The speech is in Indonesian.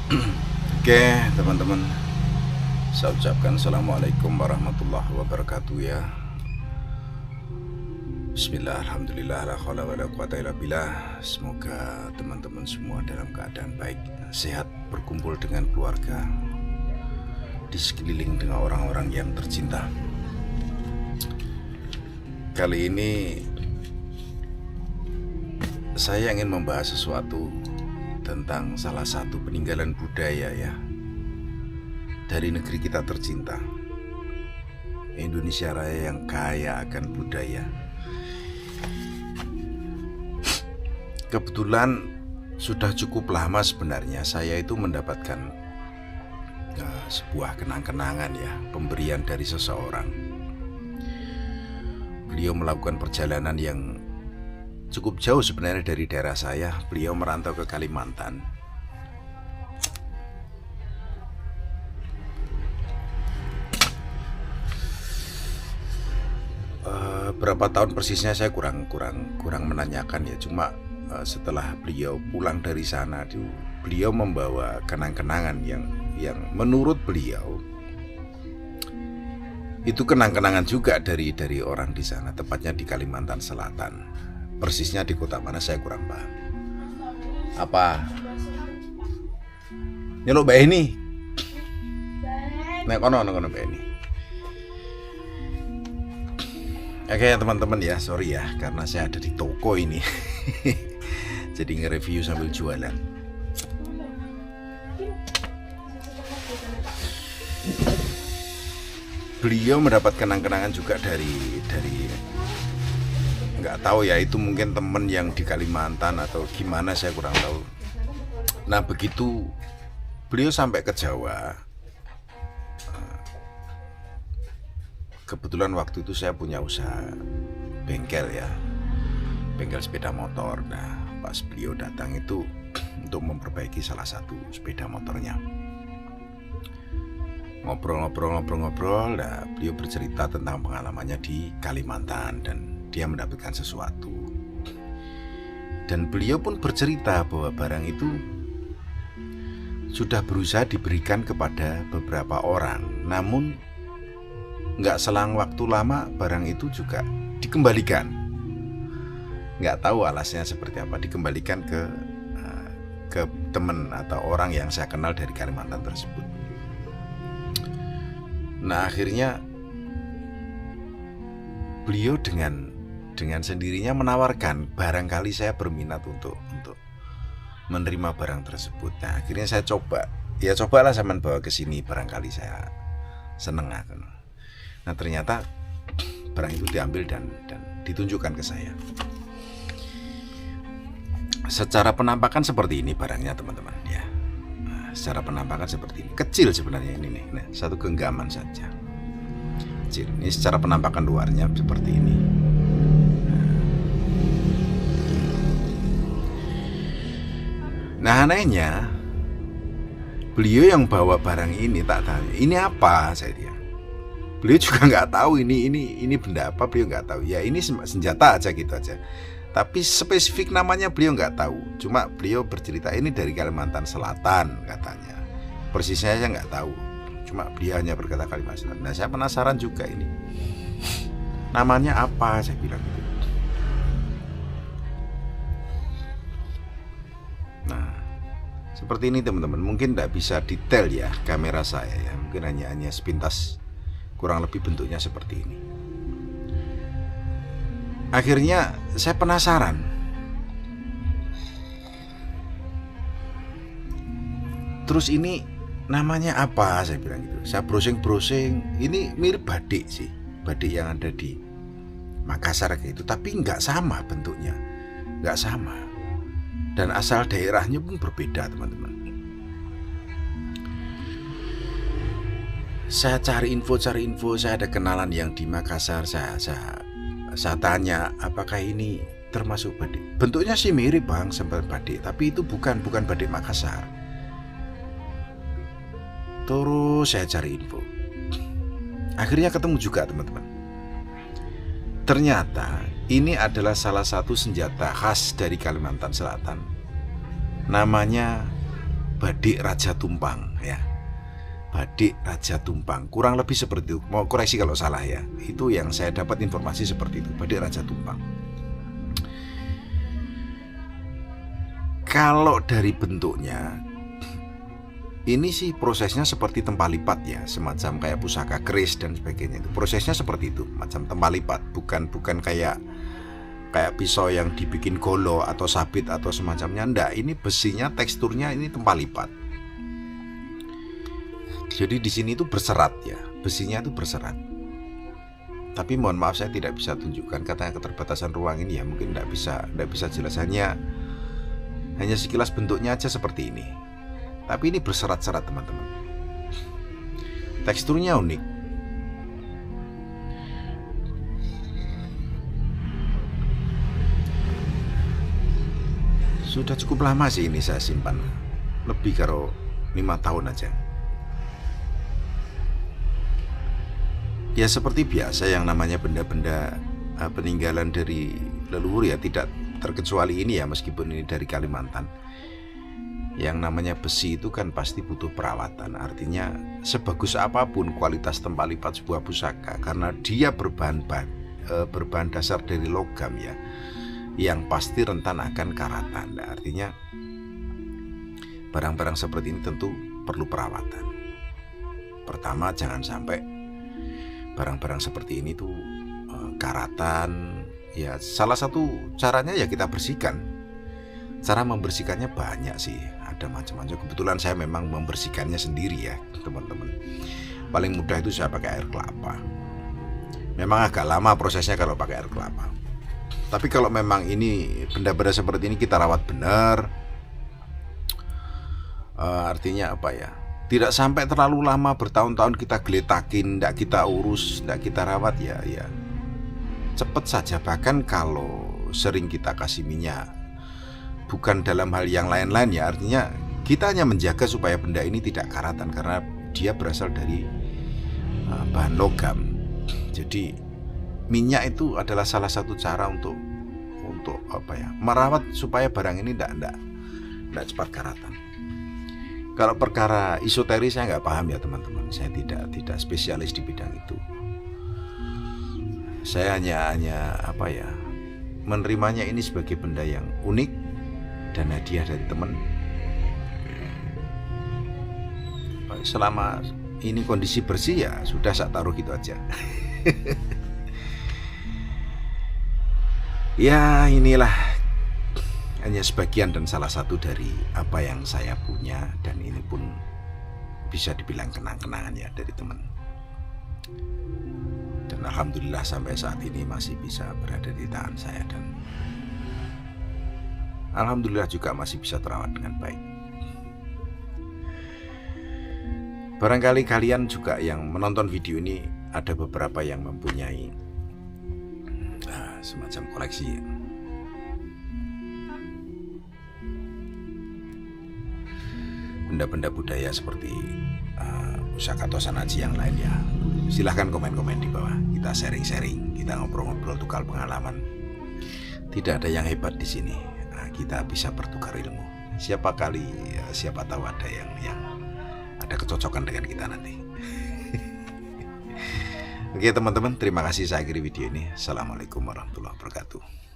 Oke, teman-teman, saya ucapkan Assalamualaikum warahmatullahi wabarakatuh ya. Bismillah, alhamdulillah, la khaula wa la quwata illa billah. Semoga teman-teman semua dalam keadaan baik, sehat, berkumpul dengan keluarga, di sekeliling dengan orang-orang yang tercinta. Kali ini saya ingin membahas sesuatu tentang salah satu peninggalan budaya ya dari negeri kita tercinta, Indonesia Raya yang kaya akan budaya. Kebetulan sudah cukup lama sebenarnya saya itu mendapatkan sebuah kenang-kenangan ya, pemberian dari seseorang. Beliau melakukan perjalanan yang cukup jauh sebenarnya dari daerah saya. Beliau merantau ke Kalimantan. Berapa tahun persisnya saya kurang menanyakan ya. Cuma setelah beliau pulang dari sana, beliau membawa kenang-kenangan yang menurut beliau itu kenang-kenangan juga dari orang di sana, tepatnya di Kalimantan Selatan. Persisnya di kota mana saya kurang paham. Apa? Nyeluk Mbak ini. Nek kono Mbak ini. Oke teman-teman ya, sorry ya karena saya ada di toko ini. Jadi nge-review sambil jualan. Beliau mendapat kenang-kenangan juga dari nggak tahu ya, itu mungkin temen yang di Kalimantan atau gimana, saya kurang tahu. Nah begitu beliau sampai ke Jawa, kebetulan waktu itu saya punya usaha bengkel ya, bengkel sepeda motor. Nah pas beliau datang itu untuk memperbaiki salah satu sepeda motornya, ngobrol. Nah beliau bercerita tentang pengalamannya di Kalimantan dan dia mendapatkan sesuatu. Dan beliau pun bercerita bahwa barang itu sudah berusaha diberikan kepada beberapa orang, namun nggak selang waktu lama barang itu juga dikembalikan. Nggak tahu alasnya seperti apa, dikembalikan ke teman atau orang yang saya kenal dari Kalimantan tersebut. Nah akhirnya beliau dengan sendirinya menawarkan, barangkali saya berminat untuk menerima barang tersebut. Nah akhirnya saya cobalah sampean bawa ke sini, barangkali saya seneng akan. Nah ternyata barang itu diambil dan ditunjukkan ke saya. Secara penampakan seperti ini barangnya teman-teman ya. Nah, secara penampakan seperti ini, kecil sebenarnya ini nih. Nah, satu genggaman saja. Kecil. Ini secara penampakan luarnya seperti ini. Nah anehnya beliau yang bawa barang ini, tak tanya ini apa, saya dia. Beliau juga nggak tahu ini benda apa, beliau nggak tahu. Ya ini senjata aja gitu aja. Tapi spesifik namanya beliau nggak tahu. Cuma beliau bercerita ini dari Kalimantan Selatan katanya. Persisnya saya nggak tahu. Cuma beliau hanya berkata Kalimantan Selatan. Nah saya penasaran juga ini namanya apa, saya bilang gitu. Nah seperti ini teman-teman. Mungkin tidak bisa detail ya kamera saya ya. Mungkin hanya sepintas, kurang lebih bentuknya seperti ini. Akhirnya saya penasaran. Terus ini namanya apa, saya bilang gitu. Saya browsing. Ini mirip badik sih, badik yang ada di Makassar kayak itu, tapi nggak sama bentuknya, nggak sama. Dan asal daerahnya pun berbeda teman-teman. Saya cari info, saya ada kenalan yang di Makassar. Saya tanya apakah ini termasuk badik. Bentuknya sih mirip bang, seperti badik, tapi itu bukan badik Makassar. Terus saya cari info. Akhirnya ketemu juga teman-teman. Ternyata ini adalah salah satu senjata khas dari Kalimantan Selatan. Namanya Badik Raja Tumpang ya. Badik Raja Tumpang, kurang lebih seperti itu. Mau koreksi kalau salah ya. Itu yang saya dapat informasi seperti itu, Badik Raja Tumpang. Kalau dari bentuknya, ini sih prosesnya seperti tempalipat ya, semacam kayak pusaka keris dan sebagainya. Itu prosesnya seperti itu, macam tempalipat, bukan kayak pisau yang dibikin golo atau sabit atau semacamnya. Enggak, ini besinya teksturnya ini tempalipat. Jadi di sini itu berserat ya, besinya itu berserat. Tapi mohon maaf saya tidak bisa tunjukkan karena keterbatasan ruang ini ya, mungkin tidak bisa jelas, hanya sekilas bentuknya aja seperti ini. Tapi ini berserat-serat teman-teman. Teksturnya unik. Sudah cukup lama sih ini saya simpan. Lebih karo 5 tahun aja. Ya seperti biasa yang namanya benda-benda peninggalan dari leluhur ya, tidak terkecuali ini ya, meskipun ini dari Kalimantan. Yang namanya besi itu kan pasti butuh perawatan. Artinya sebagus apapun kualitas tempalipat sebuah pusaka, karena dia berbahan dasar dari logam ya, yang pasti rentan akan karatan. Artinya barang-barang seperti ini tentu perlu perawatan. Pertama, jangan sampai barang-barang seperti ini tuh karatan. Ya salah satu caranya ya kita bersihkan. Cara membersihkannya banyak sih, ada macam-macam. Kebetulan saya memang membersihkannya sendiri ya teman-teman. Paling mudah itu saya pakai air kelapa. Memang agak lama prosesnya kalau pakai air kelapa. Tapi kalau memang ini benda-benda seperti ini kita rawat benar, artinya apa ya, tidak sampai terlalu lama, bertahun-tahun kita geletakin, tidak kita urus, tidak kita rawat ya cepet saja. Bahkan kalau sering kita kasih minyak, bukan dalam hal yang lain-lain ya, artinya kita hanya menjaga supaya benda ini tidak karatan karena dia berasal dari bahan logam. Jadi minyak itu adalah salah satu cara untuk apa ya, merawat supaya barang ini tidak cepat karatan. Kalau perkara esoteris saya nggak paham ya teman-teman, saya tidak spesialis di bidang itu. Saya hanya apa ya, menerimanya ini sebagai benda yang unik dan hadiah dari teman. Selama ini kondisi bersih ya sudah saya taruh gitu aja. Ya inilah hanya sebagian dan salah satu dari apa yang saya punya, dan ini pun bisa dibilang kenang-kenangan ya dari teman. Dan alhamdulillah sampai saat ini masih bisa berada di tangan saya, dan alhamdulillah juga masih bisa terawat dengan baik. Barangkali kalian juga yang menonton video ini ada beberapa yang mempunyai semacam koleksi benda-benda budaya seperti pusaka atau sanaji yang lain ya. Silahkan komen-komen di bawah, kita sharing-sharing, kita ngobrol-ngobrol, tukar pengalaman. Tidak ada yang hebat di sini. Kita bisa bertukar ilmu. Siapa tahu ada yang ada kecocokan dengan kita nanti. Oke teman-teman, terima kasih, saya akhiri video ini. Assalamualaikum warahmatullahi wabarakatuh.